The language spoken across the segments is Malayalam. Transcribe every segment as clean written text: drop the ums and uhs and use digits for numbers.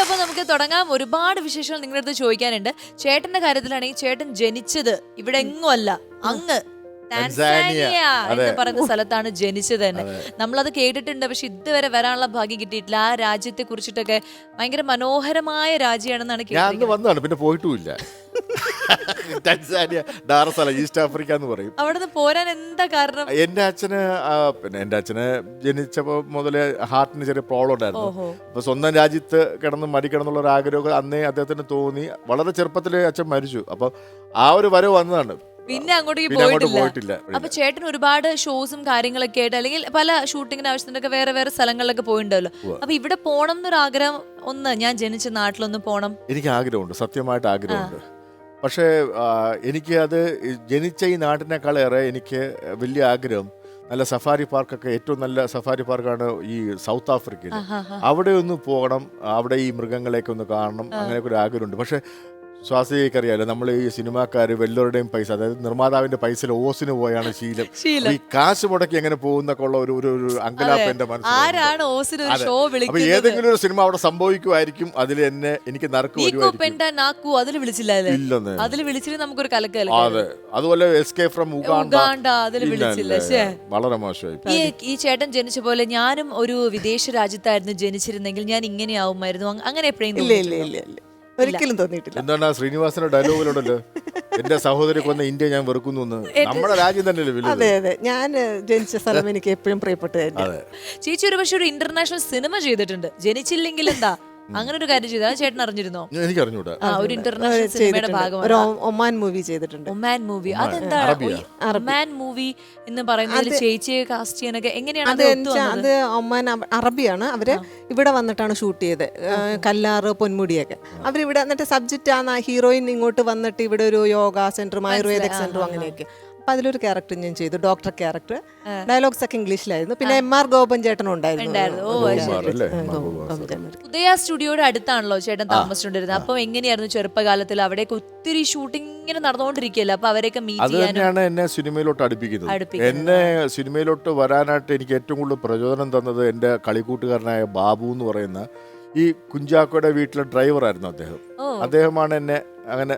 അപ്പൊ നമുക്ക് തുടങ്ങാം. ഒരുപാട് വിശേഷങ്ങൾ നിങ്ങളുടെ അടുത്ത് ചോദിക്കാനുണ്ട്. ചേട്ടന്റെ കാര്യത്തിലാണെങ്കിൽ ചേട്ടൻ ജനിച്ചത് ഇവിടെ എങ്ങും അല്ല, അങ്ങ് ടാൻസാനിയ എന്ന് പറയുന്ന സ്ഥലത്താണ് ജനിച്ചത് തന്നെ. നമ്മളത് കേട്ടിട്ടുണ്ട്, പക്ഷെ ഇതുവരെ വരാനുള്ള ഭാഗ്യം കിട്ടിയിട്ടില്ല. ആ രാജ്യത്തെ കുറിച്ചിട്ടൊക്കെ ഭയങ്കര മനോഹരമായ രാജ്യമാണെന്നാണ് കേട്ടത്. പിന്നെ പോയിട്ടുമില്ല. ടാൻസാനിയ, ഡാറസലാം, ഈസ്റ്റ് ആഫ്രിക്ക എന്ന് പറയും. അവിടുന്ന് പോരാൻ എന്താ കാരണം? എന്റെ അച്ഛന് ജനിച്ചപ്പോ മുതലേ ഹാർട്ടിന് ചെറിയ പ്രോബ്ലം ഉണ്ടായിരുന്നു. അപ്പൊ സ്വന്തം രാജ്യത്ത് കിടന്ന് മരിക്കണം എന്നുള്ള ഒരു ആഗ്രഹം അന്നേ അദ്ദേഹത്തിന് തോന്നി. വളരെ ചെറുപ്പത്തില് അച്ഛൻ മരിച്ചു. അപ്പൊ ആ ഒരു വരവ് വന്നതാണ്. പിന്നെ അങ്ങോട്ടേക്ക് പോയിട്ടില്ല. അപ്പൊ ചേട്ടൻ ഒരുപാട് ഷോസും കാര്യങ്ങളൊക്കെ ആയിട്ട്, അല്ലെങ്കിൽ പല ഷൂട്ടിങ്ങിന് ആവശ്യത്തിനൊക്കെ വേറെ വേറെ സ്ഥലങ്ങളിലൊക്കെ പോയിട്ടുണ്ടല്ലോ. അപ്പൊ ഇവിടെ പോണം എന്നൊരു ആഗ്രഹം, ഞാൻ ജനിച്ച നാട്ടിലൊന്ന് പോണം. എനിക്ക് ആഗ്രഹമുണ്ട്, സത്യമായിട്ട് ആഗ്രഹമുണ്ട്. പക്ഷേ എനിക്ക് അത് ജനിച്ച ഈ നാട്ടിനേക്കാളേറെ എനിക്ക് വലിയ ആഗ്രഹം നല്ല സഫാരി പാർക്കൊക്കെ, ഏറ്റവും നല്ല സഫാരി പാർക്കാണ് ഈ സൗത്ത് ആഫ്രിക്കയിൽ. അവിടെ ഒന്ന് പോകണം, അവിടെ ഈ മൃഗങ്ങളെയൊക്കെ ഒന്ന് കാണണം, അങ്ങനെയൊക്കെ ഒരു ആഗ്രഹമുണ്ട്. പക്ഷേ സ്വാസികയ്ക്ക് അറിയാലോ, നമ്മൾ ഈ സിനിമാക്കാര് വല്ലവരുടെയും പൈസ, അതായത് നിർമ്മാതാവിന്റെ പൈസയിൽ ഓസിന് പോയാണ് ശീലം. ഈ കാശ് മുടക്കി എങ്ങനെ പോകുന്നൊക്കെ ഉള്ള ഒരു അങ്കലാപ്പ് എന്റെ മനസ്സിൽ. അപ്പൊ ഏതെങ്കിലും ഒരു സിനിമ അവിടെ സംഭവിക്കുമായിരിക്കും, അതിൽ എന്നെ എനിക്ക് നറുക്ക് വരുമായിരിക്കും. അതെ, അതുപോലെ എസ്കേപ്പ് ഫ്രം ഉഗാണ്ട വളരെ മോശമായി. ഈ ചേട്ടൻ ജനിച്ച പോലെ ഞാനും ഒരു വിദേശ രാജ്യത്തായിരുന്നു ജനിച്ചിരുന്നെങ്കിൽ ഞാൻ ഇങ്ങനെ ആവുമായിരുന്നു, അങ്ങനെ എപ്പോഴും ഒരിക്കലും തോന്നിയിട്ടില്ല. എന്താണ് ശ്രീനിവാസന്റെ ഡയലോഗിലുണ്ടല്ലോ, എന്റെ സഹോദരി കൊന്ന ഇന്ത്യ ഞാൻ വെറുക്കുന്നു. നമ്മുടെ രാജ്യം തന്നെയല്ലേ. അതെ അതെ, ഞാൻ ജനിച്ച സ്ഥലം എനിക്ക് എപ്പോഴും പ്രിയപ്പെട്ടതായിരുന്നു. ചേച്ചി ഒരു പക്ഷെ ഒരു ഇന്റർനാഷണൽ സിനിമ ചെയ്തിട്ടുണ്ട്, ജനിച്ചില്ലെങ്കിൽ എന്താ, അങ്ങനെ ഒരു കാര്യം ചെയ്താൽ ചേട്ടൻ അറിഞ്ഞിരുന്നോ? എനിക്ക് അറിഞ്ഞൂടാ. ഒരു ഇന്റർനാഷണൽ സിനിമയുടെ ഭാഗമാണ് ഒമാൻ മൂവി ചെയ്തിട്ടുണ്ട്. ഒമാൻ മൂവി, അതെന്താ ഒമാൻ മൂവി എന്ന് പറയുന്നത്? ചേച്ചിയെ കാസ്റ്റ് ചെയ്യാനൊക്കെ എങ്ങനെയാണ്? അത് ഒമാൻ അറബിയാണ്. അവര് ഇവിടെ വന്നിട്ടാണ് ഷൂട്ട് ചെയ്തത്, കല്ലാറ് പൊന്മുടിയൊക്കെ. അവരിവിടെ എന്നിട്ട് സബ്ജക്റ്റ് ആണ്, ഹീറോയിൻ ഇങ്ങോട്ട് വന്നിട്ട് ഇവിടെ ഒരു യോഗ സെന്ററും ആയുർവേദിക് സെന്ററും അങ്ങനെയൊക്കെ. അപ്പൊ അതിലൊരു ക്യാരക്ടർ ഞാൻ ചെയ്തു, ഡോക്ടർ ക്യാരക്ടർ. ഡയലോഗ്സ് ഒക്കെ ഇംഗ്ലീഷിലായിരുന്നു. പിന്നെ MR ഗോപൻ ചേട്ടൻ ഉണ്ടായിരുന്നു. ഉദയ സ്റ്റുഡിയോയുടെ അടുത്താണല്ലോ ചേട്ടൻ താമസിച്ചിരുന്നത്. അപ്പൊ എങ്ങനെയായിരുന്നു ചെറുപ്പകാലത്തിൽ? അവിടേക്ക് ഒത്തിരി ഷൂട്ടിംഗ് ഇങ്ങനെ നടന്നുകൊണ്ടിരിക്കുകയല്ലോ, അപ്പൊ അവരെയൊക്കെ മീറ്റ് ചെയ്യാൻ. അത് തന്നെയാണ് എന്നെ സിനിമയിലോട്ട് അടുപ്പിക്കുന്നത്. എന്നെ സിനിമയിലോട്ട് വരാനായിട്ട് എനിക്ക് ഏറ്റവും കൂടുതൽ പ്രചോദനം തന്നത് എൻ്റെ കളിക്കൂട്ടുകാരനായ ബാബു എന്ന് പറയുന്ന ഈ കുഞ്ചാക്കോയുടെ വീട്ടിലെ ഡ്രൈവറായിരുന്നു അദ്ദേഹം. അദ്ദേഹമാണ് എന്നെ അങ്ങനെ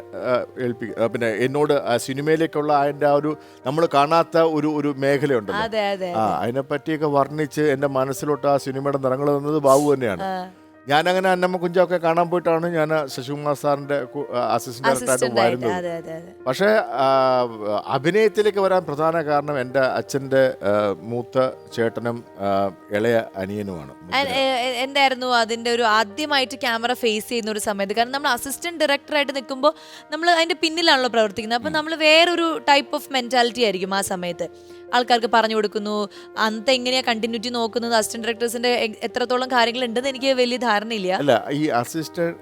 പിന്നെ എന്നോട് സിനിമയിലേക്കുള്ള അതിൻ്റെ ആ ഒരു നമ്മൾ കാണാത്ത ഒരു മേഖലയുണ്ടല്ലോ, അതിനെ പറ്റിയൊക്കെ വർണ്ണിച്ച് എൻ്റെ മനസ്സിലോട്ട് ആ സിനിമയുടെ നിറങ്ങൾ തന്നത് ബാബു തന്നെയാണ്. ഞാനങ്ങനെ അന്നമ്മ കുഞ്ചൊക്കെ കാണാൻ പോയിട്ടാണ് ഞാൻ ശശികുമാർ സാറിന്റെ അസിസ്റ്റന്റ് ഡയറക്ടറായിട്ട് വരുന്നത്. പക്ഷേ അഭിനയത്തിലേക്ക് വരാൻ പ്രധാന കാരണം എൻ്റെ അച്ഛൻ്റെ മൂത്ത ചേട്ടനും ഇളയ അനിയനുമാണ്. എന്തായിരുന്നു അതിന്റെ ഒരു ആദ്യമായിട്ട് ക്യാമറ ഫേസ് ചെയ്യുന്ന ഒരു സമയത്ത്? കാരണം നമ്മൾ അസിസ്റ്റന്റ് ഡയറക്ടറായിട്ട് നിൽക്കുമ്പോൾ നമ്മൾ അതിന്റെ പിന്നിലാണല്ലോ പ്രവർത്തിക്കുന്നത്. അപ്പൊ നമ്മൾ വേറൊരു ടൈപ്പ് ഓഫ് മെന്റാലിറ്റി ആയിരിക്കും ആ സമയത്ത്. ആൾക്കാർക്ക് പറഞ്ഞു കൊടുക്കുന്നു, അന്നത്തെ എങ്ങനെയാ കണ്ടിന്യൂറ്റി നോക്കുന്നത്, അസിസ്റ്റന്റ് ഡയറക്ടേഴ്സിന്റെ എത്രത്തോളം കാര്യങ്ങൾ ഉണ്ടെന്ന് എനിക്ക് വലിയ ധാരണയില്ല. അല്ല, ഈ അസിസ്റ്റന്റ്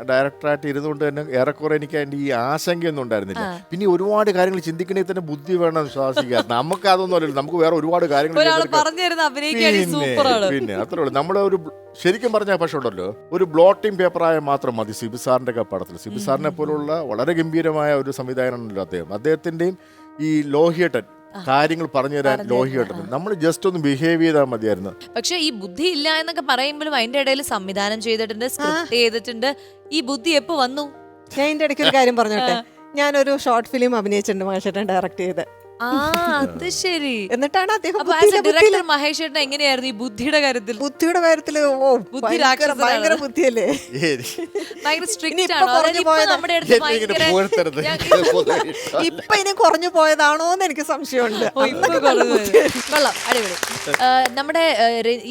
ഡയറക്ടറായിട്ട് ഇരുന്നുകൊണ്ട് തന്നെ ഏറെക്കുറെ എനിക്ക് അതിന്റെ ഈ ആശങ്കയൊന്നും ഉണ്ടായിരുന്നില്ല. പിന്നെ ഒരുപാട് കാര്യങ്ങൾ ചിന്തിക്കണേ തന്നെ ബുദ്ധി വേണം, ശ്വാസിക്കുക. നമുക്ക് അതൊന്നും അല്ലല്ലോ, നമുക്ക് വേറെ ഒരുപാട് കാര്യങ്ങൾ. പിന്നെ അത്രേ ഉള്ളൂ. നമ്മുടെ ഒരു ശരിക്കും പറഞ്ഞാൽ പക്ഷെ ഉണ്ടല്ലോ, ഒരു ബ്ലോട്ടിംഗ് പേപ്പറായ മാത്രം മതി സിബിസാറിന്റെ ഒക്കെ പടത്തിൽ. സിബിസാറിനെ പോലുള്ള വളരെ ഗംഭീരമായ ഒരു സംവിധായകനാണല്ലോ അദ്ദേഹം. അദ്ദേഹത്തിന്റെയും ഈ ലോഹിയേട്ടൻ കാര്യങ്ങൾ പറഞ്ഞു തരാൻ ലോഹിയേട്ടൻ, നമ്മൾ ജസ്റ്റ് ഒന്ന് ബിഹേവ് ചെയ്താൽ മതിയായിരുന്നു. പക്ഷെ ഈ ബുദ്ധി ഇല്ല എന്നൊക്കെ പറയുമ്പോഴും അതിന്റെ ഇടയിൽ സംവിധാനം ചെയ്തിട്ടുണ്ട്, സ്ക്രിപ്റ്റ് ചെയ്തിട്ടുണ്ട്. ഈ ബുദ്ധി എപ്പോ വന്നു? ഞാൻ ഇതിന്റെ ഇടയ്ക്ക് ഒരു കാര്യം പറഞ്ഞോട്ടെ, ഞാനൊരു ഷോർട്ട് ഫിലിം അഭിനയിച്ചിട്ടുണ്ട് മഹേഷേട്ടൻ ഡയറക്ട് ചെയ്ത്. അത് ശരി. എന്നിട്ടാണ് അദ്ദേഹം മഹേഷ് ചേട്ടൻ എങ്ങനെയായിരുന്നു ഈ ബുദ്ധിയുടെ കാര്യത്തിൽ? ഭയങ്കര ബുദ്ധിയല്ലേ, ഇപ്പൊ ഇനി കുറഞ്ഞു പോയതാണോ എന്ന് എനിക്ക് സംശയമുണ്ട്. നമ്മുടെ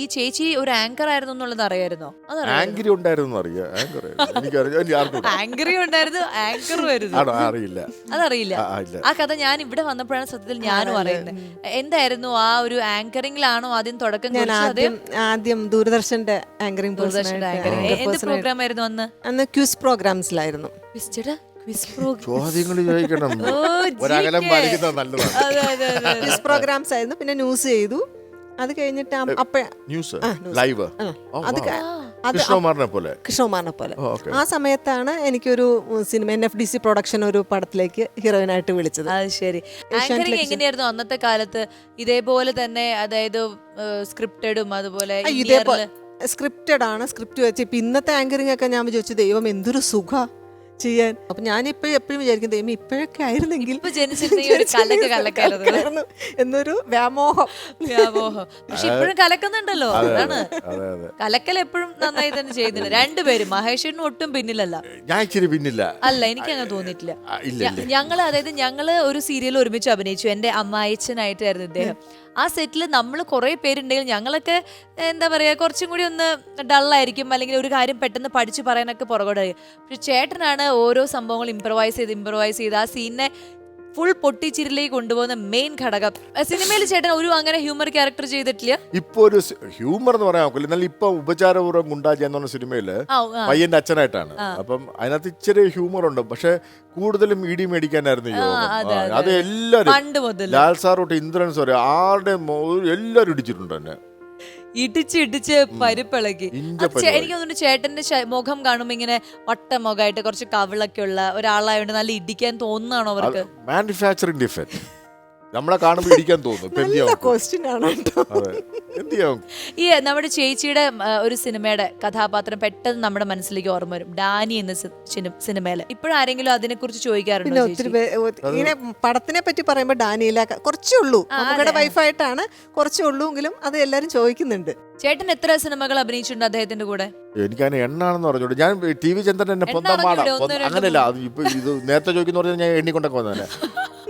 ഈ ചേച്ചി ഒരു ആങ്കർ ആയിരുന്നു എന്നുള്ളത് അറിയായിരുന്നോ? ആങ്കറി ഉണ്ടായിരുന്നു, അറിയില്ല. അതറിയില്ല. ആ കഥ ഞാൻ ഇവിടെ വന്നപ്പോഴാണ് സത്യത്തിൽ ഞാനും അറിയുന്നത്. എന്തായിരുന്നു ആ ഒരു ആങ്കറിംഗിലാണോ ആദ്യം തുടക്കം? ആദ്യം ദൂരദർശന്റെ ആങ്കറിംഗ്. എന്ത് പ്രോഗ്രാം ആയിരുന്നു അന്ന്? ക്വിസ് പ്രോഗ്രാംസിലായിരുന്നു. ചോദ്യങ്ങൾ ചോദിക്കണം, ക്വിസ് പ്രോഗ്രാംസ് ആയിരുന്നു. പിന്നെ ന്യൂസ് ചെയ്തു. അത് കഴിഞ്ഞിട്ട് കൃഷ്ണകുമാറിനെ പോലെ ആ സമയത്താണ് എനിക്കൊരു സിനിമ NFDC പ്രൊഡക്ഷൻ ഒരു പടത്തിലേക്ക് ഹീറോയിനായിട്ട് വിളിച്ചത്. അത് ശരി. ആങ്കറിംഗ് എങ്ങനെയായിരുന്നു അന്നത്തെ കാലത്ത്? ഇതേപോലെ തന്നെ, അതായത് സ്ക്രിപ്റ്റഡും അതുപോലെ സ്ക്രിപ്റ്റഡ് ആണ്, സ്ക്രിപ്റ്റ് വെച്ച് ഇപ്പം ഇന്നത്തെ ആങ്കറിംഗ് ഒക്കെ ഞാൻ വിചാരിച്ചു ദൈവം എന്തൊരു സുഖ ചെയ്യാൻ. അപ്പം ഞാനിപ്പോൾ എപ്പോഴും വിചാരിക്കും ദൈവം ഇപ്പോഴൊക്കെ ആയിരുന്നെങ്കിൽ ഇപ്പൊ ജനിച്ചിരുന്നെങ്കിൽ ഒരു കലക്ക് കലക്കായിരുന്നു എന്നൊരു വ്യാമോഹം. പക്ഷെ ഇപ്പോഴും കലക്കുന്നുണ്ടല്ലോ. അതാണ് കലക്കൽ എപ്പോഴും നന്നായി തന്നെ ചെയ്യുന്നില്ല രണ്ടുപേരും. മഹേഷിനും ഒട്ടും പിന്നിലല്ല. ഞാൻ ഇച്ചിരി പിന്നില്ല. അല്ല, എനിക്ക് അങ്ങനെ തോന്നിയിട്ടില്ല. ഞങ്ങള് ഒരു സീരിയൽ ഒരുമിച്ച് അഭിനയിച്ചു. എന്റെ അമ്മായിച്ചനായിട്ടായിരുന്നു ഇദ്ദേഹം. ആ സെറ്റിൽ നമ്മൾ കുറേ പേരുണ്ടെങ്കിൽ ഞങ്ങളൊക്കെ എന്താ പറയുക, കുറച്ചും കൂടി ഒന്ന് ഡള്ളായിരിക്കും, അല്ലെങ്കിൽ ഒരു കാര്യം പെട്ടെന്ന് പഠിച്ചു പറയാനൊക്കെ പുറകോടായിരിക്കും. പക്ഷെ ചേട്ടനാണ് ഓരോ സംഭവങ്ങൾ ഇംപ്രവൈസ് ചെയ്ത് ആ സീനിനെ ഫുൾ പൊട്ടിച്ചിരിലേക്ക് കൊണ്ടുപോകുന്ന മെയിൻ ഘടകം. സിനിമയിൽ ചേട്ടൻ ഒരു അങ്ങനെ ഹ്യൂമർ ക്യാരക്ടർ ചെയ്തിട്ടില്ല. ഇപ്പൊ ഒരു ഹ്യൂമർ എന്ന് പറയാൻ നോക്കില്ല. എന്നാൽ ഇപ്പൊ ഉപചാരപൂർവ്വം ഗുണ്ടാജി എന്ന് പറഞ്ഞ സിനിമയില് പയ്യന്റെ അച്ഛനായിട്ടാണ്. അപ്പം അതിനകത്ത് ഇച്ചിരി ഹ്യൂമർ ഉണ്ട്. പക്ഷെ കൂടുതലും ഇടി മേടിക്കാനായിരുന്നു യോഗം. അത് എല്ലാരും ലാൽ സാർ തൊട്ട് ഇന്ദ്രൻ സാർ ആരുടെ എല്ലാരും ഇടിച്ചിട്ടുണ്ട് തന്നെ. ഇടിച്ച് പരിപ്പിളക്കി. എനിക്ക് തോന്നുന്നു ചേട്ടന്റെ മുഖം കാണുമ്പോ ഇങ്ങനെ വട്ട മുഖമായിട്ട് കുറച്ച് കവിളൊക്കെ ഉള്ള ഒരാളായോണ്ട് നല്ല ഇടിക്കാൻ തോന്നുന്നാണോ അവർക്ക്? Manufacturing defect. നമ്മളെ കാണുമ്പോൾ ഇടിക്കാൻ തോന്നും. ഈ നമ്മുടെ ചേച്ചിയുടെ ഒരു സിനിമയുടെ കഥാപാത്രം പെട്ടെന്ന് നമ്മുടെ മനസ്സിലേക്ക് ഓർമ്മ വരും, ഡാനി എന്ന സിനിമയില്. ഇപ്പോഴാരെങ്കിലും അതിനെ കുറിച്ച് ചോദിക്കാറുണ്ടോ? ഇങ്ങനെ പടത്തിനെ പറ്റി പറയുമ്പോ ഡാനിയില കുറച്ചേ ഉള്ളൂ, നമ്മുടെ വൈഫായിട്ടാണ്, കുറച്ചേ ഉള്ളൂ എങ്കിലും അത് എല്ലാരും ചോദിക്കുന്നുണ്ട്. ചേട്ടൻ എത്ര സിനിമകൾ അഭിനയിച്ചിട്ടുണ്ട് അദ്ദേഹത്തിന്റെ കൂടെ? എനിക്കതിന് എണ്ണാണെന്ന് പറഞ്ഞോളൂ. ഞാൻ ടി വി ചന്ദ്രൻ എന്നെ പൊന്തമാട അങ്ങനെയല്ല, അത് ഇപ്പൊ ഇത് നേരത്തെ ചോദിക്കുന്ന പറഞ്ഞാൽ ഞാൻ എണ്ണിക്കൊണ്ടൊക്കെ വന്നതന്നെ.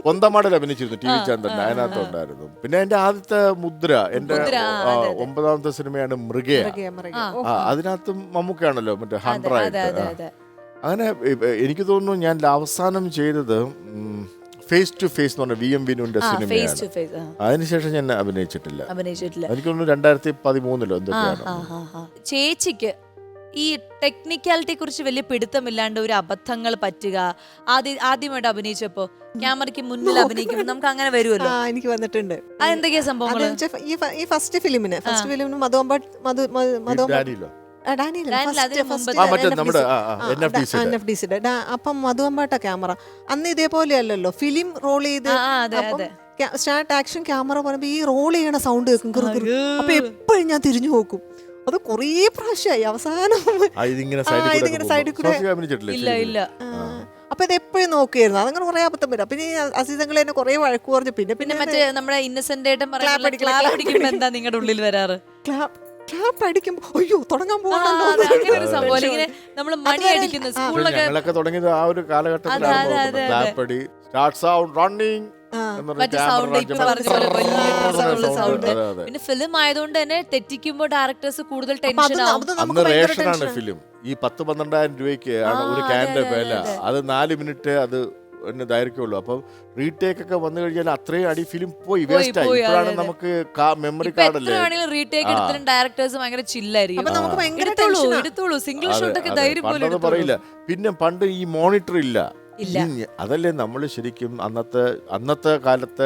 പൊന്തമാടൽ അഭിനയിച്ചിരുന്നു ടി വി ചന്ദ്രൻ, അതിനകത്തുണ്ടായിരുന്നു. പിന്നെ എന്റെ ആദ്യത്തെ മുദ്ര, എന്റെ 9ാമത്തെ സിനിമയാണ് മൃഗയ. അതിനകത്തും മമ്മൂക്കയാണല്ലോ മറ്റേ ഹൺഡ്രഡ്. അങ്ങനെ എനിക്ക് തോന്നുന്നു ഞാൻ അവസാനം ചെയ്തത് ഫേസ് ടു ഫേസ് എന്ന് പറഞ്ഞ VM വിനുവിന്റെ സിനിമയാണ്. അതിനുശേഷം ഞാൻ അഭിനയിച്ചിട്ടില്ല. എനിക്ക് തോന്നുന്നു 2013 എന്തൊക്കെയാണ്. ചേച്ചിക്ക് ഈ ടെക്നിക്കാലിറ്റിയെ കുറിച്ച് വലിയ പിടുത്തമില്ലാണ്ട് ഒരു അബദ്ധങ്ങൾ പറ്റുക, ആദ്യമായിട്ട് അഭിനയിച്ചപ്പോ ക്യാമറയ്ക്ക് മുന്നിൽ അഭിനയിക്കുമ്പോ നമുക്ക് അങ്ങനെ വരുമല്ലോ? എനിക്ക് വന്നിട്ടുണ്ട്. അതെന്തൊക്കെയാ സംഭവങ്ങൾ? ഈ ഫസ്റ്റ് ഫിലിമിന് അപ്പം മധുവമ്പാട്ട ക്യാമറ അന്ന് ഇതേപോലെ അല്ലല്ലോ, ഫിലിം റോൾ ചെയ്ത് സ്റ്റാർട്ട് ആക്ഷൻ ക്യാമറ പറയുമ്പോ ഈ റോൾ ചെയ്യണ സൗണ്ട് കേൾക്കും. അപ്പൊ എപ്പോഴും ഞാൻ തിരിഞ്ഞു നോക്കും. അത് കൊറേ പ്രാവശ്യമായി. അവസാനം സൈഡിൽ കൂടെ അപ്പൊ ഇത് എപ്പോഴും നോക്കിയായിരുന്നു. അതങ്ങനെ കുറെ അബദ്ധം വരും. പിന്നെ അസീതങ്ങൾ തന്നെ കുറെ വഴക്ക് പറഞ്ഞു. പിന്നെ മറ്റേ നമ്മുടെ ഇന്നസെന്റ് എന്താ നിങ്ങളുടെ ഉള്ളിൽ വരാറ്? ക്ലാപ്പ് അടിക്കുമ്പോ അയ്യോ തുടങ്ങാൻ പോകുന്നല്ലോ. നമ്മള് മണി അടിക്കുന്ന സ്കൂളിലൊക്കെ തുടങ്ങിയത് ആ ഒരു കാലഘട്ടത്തിലാണ്. പിന്നെ ഫിലിം ആയതുകൊണ്ട് തന്നെ തെറ്റിക്കുമ്പോ ഡയറക്ടേഴ്സ് കൂടുതൽ ടെൻഷൻ ആവും. അന്ന് റേഷനാണ് ഫിലിം. ഈ 10-12,000 രൂപയ്ക്ക് ആണ് ഒരു ക്യാൻ്റെ വില. അത് 4 മിനിറ്റ് അത് ദൈർഘ്യമുള്ളൂ. അപ്പം റീടേക്ക് ഒക്കെ വന്നു കഴിഞ്ഞാൽ അത്രയും അടി ഫിലിം പോയി വേസ്റ്റ് ആയി. ഇപ്പോഴാണ് നമുക്ക് മെമ്മറി കാർഡല്ലേ ഡയറക്ടേഴ്സ് ഭയങ്കര ചില്ലായിരിക്കും. സിംഗിൾ ഷോട്ട് ഒക്കെ ധൈര്യം പോലെ പറയില്ല. പിന്നെ പണ്ട് ഈ മോണിറ്റർ ഇല്ല. അതല്ലേ നമ്മൾ ശരിക്കും അന്നത്തെ കാലത്ത്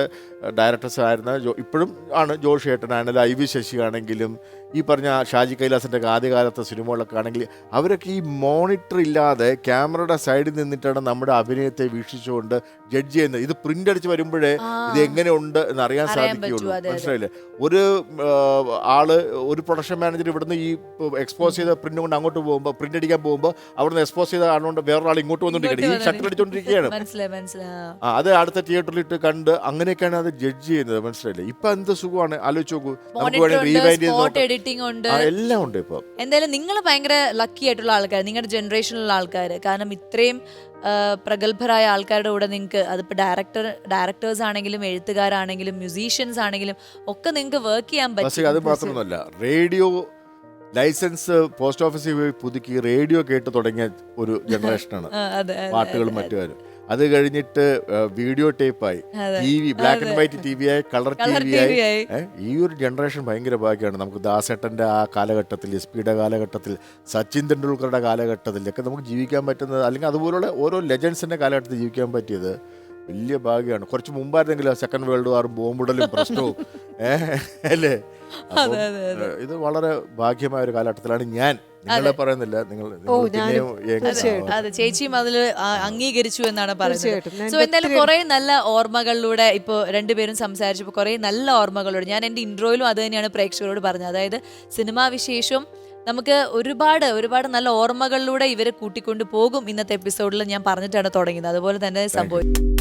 ഡയറക്ടേഴ്സ് ആയിരുന്ന ഇപ്പോഴും ആണ് ജോഷി ഏട്ടനാണെങ്കിലും IV ശശി ആണെങ്കിലും ഈ പറഞ്ഞ ഷാജി കൈലാസിന്റെ ആദ്യകാലത്തെ സിനിമകളൊക്കെ ആണെങ്കിൽ അവരൊക്കെ ഈ മോണിറ്റർ ഇല്ലാതെ ക്യാമറയുടെ സൈഡിൽ നിന്നിട്ടാണ് നമ്മുടെ അഭിനയത്തെ വീക്ഷിച്ചുകൊണ്ട് ജഡ്ജ് ചെയ്യുന്നത്. ഇത് പ്രിന്റ് അടിച്ച് വരുമ്പോഴേ ഇത് എങ്ങനെ ഉണ്ട് എന്ന് അറിയാൻ സാധിക്കുകയുള്ളൂ. മനസ്സിലായില്ലേ? ഒരു ആള് ഒരു പ്രൊഡക്ഷൻ മാനേജർ ഇവിടുന്ന് ഈ എക്സ്പോസ് ചെയ്ത പ്രിന്റ് കൊണ്ട് അങ്ങോട്ട് പോകുമ്പോൾ, പ്രിന്റ് അടിക്കാൻ പോകുമ്പോൾ അവിടുന്ന് എക്സ്പോസ് ചെയ്ത ആളുകൊണ്ട് വേറൊരാൾ ഇങ്ങോട്ട് വന്നുകൊണ്ടിരിക്കുകയാണ്, ഈ ഷട്ടർ അടിച്ചുകൊണ്ടിരിക്കുകയാണ്. അത് അടുത്ത തിയേറ്ററിലിട്ട് കണ്ട് അങ്ങനെയൊക്കെയാണ് അത് ജഡ്ജ് ചെയ്യുന്നത്. മനസ്സിലായില്ലേ? ഇപ്പൊ എന്ത് സുഖമാണ് ആലോചിച്ച് നോക്കൂ. നമുക്ക് വേണമെങ്കിൽ റീവൈൻഡ് ചെയ്ത് എല്ലാം ഉണ്ട്. ഇപ്പൊ എന്തായാലും നിങ്ങൾ ഭയങ്കര ലക്കി ആയിട്ടുള്ള ആൾക്കാർ, നിങ്ങളുടെ ജനറേഷനിലുള്ള ആൾക്കാർ. കാരണം ഇത്രയും പ്രഗത്ഭരായ ആൾക്കാരുടെ കൂടെ നിങ്ങൾക്ക്, അതിപ്പോൾ ഡയറക്ടേഴ്സ് ആണെങ്കിലും എഴുത്തുകാരാണെങ്കിലും മ്യൂസീഷ്യൻസ് ആണെങ്കിലും ഒക്കെ നിങ്ങൾക്ക് വർക്ക് ചെയ്യാൻ പറ്റും. അത് മാത്രമല്ല, റേഡിയോ ലൈസൻസ് പോസ്റ്റ് ഓഫീസിൽ പോയി പുതുക്കി റേഡിയോ കേട്ട് തുടങ്ങിയ ഒരു ജനറേഷനാണ്. പാട്ടുകളും മറ്റുകാരും. അത് കഴിഞ്ഞിട്ട് വീഡിയോ ടേപ്പായി, TV, black and white TV ആയി, കളർ TV ആയി. ഈ ഒരു ജനറേഷൻ ഭയങ്കര ഭാഗ്യമാണ്. നമുക്ക് ദാസേട്ടൻ്റെ ആ കാലഘട്ടത്തിൽ, SP-യുടെ കാലഘട്ടത്തിൽ, സച്ചിൻ തെണ്ടുൽക്കറുടെ കാലഘട്ടത്തിലൊക്കെ നമുക്ക് ജീവിക്കാൻ പറ്റുന്നത്, അല്ലെങ്കിൽ അതുപോലുള്ള ഓരോ ലെജൻസിൻ്റെ കാലഘട്ടത്തിൽ ജീവിക്കാൻ പറ്റിയത് വലിയ ഭാഗ്യമാണ്. കുറച്ച് മുമ്പായിരുന്നെങ്കിൽ സെക്കൻഡ് വേൾഡ് വാറും ബോംബിടലും പ്രശ്നവും അല്ലേ? ഇത് വളരെ ഭാഗ്യമായ ഒരു കാലഘട്ടത്തിലാണ് ഞാൻ. നിങ്ങളെ പറയുന്നില്ല, ചേച്ചിയും അതിൽ അംഗീകരിച്ചു എന്നാണ് പറയുന്നത്. സോ എന്തായാലും കുറെ നല്ല ഓർമ്മകളിലൂടെ ഇപ്പോൾ രണ്ടുപേരും സംസാരിച്ചപ്പോൾ കുറെ നല്ല ഓർമ്മകളോട് ഞാൻ എൻ്റെ ഇൻട്രോയിലും അത് തന്നെയാണ് പ്രേക്ഷകരോട് പറഞ്ഞത്. അതായത് സിനിമാ വിശേഷം നമുക്ക് ഒരുപാട് ഒരുപാട് നല്ല ഓർമ്മകളിലൂടെ ഇവരെ കൂട്ടിക്കൊണ്ട് പോകും ഇന്നത്തെ എപ്പിസോഡിൽ ഞാൻ പറഞ്ഞിട്ടാണ് തുടങ്ങിയത്. അതുപോലെ തന്നെ സംഭവിക്കും.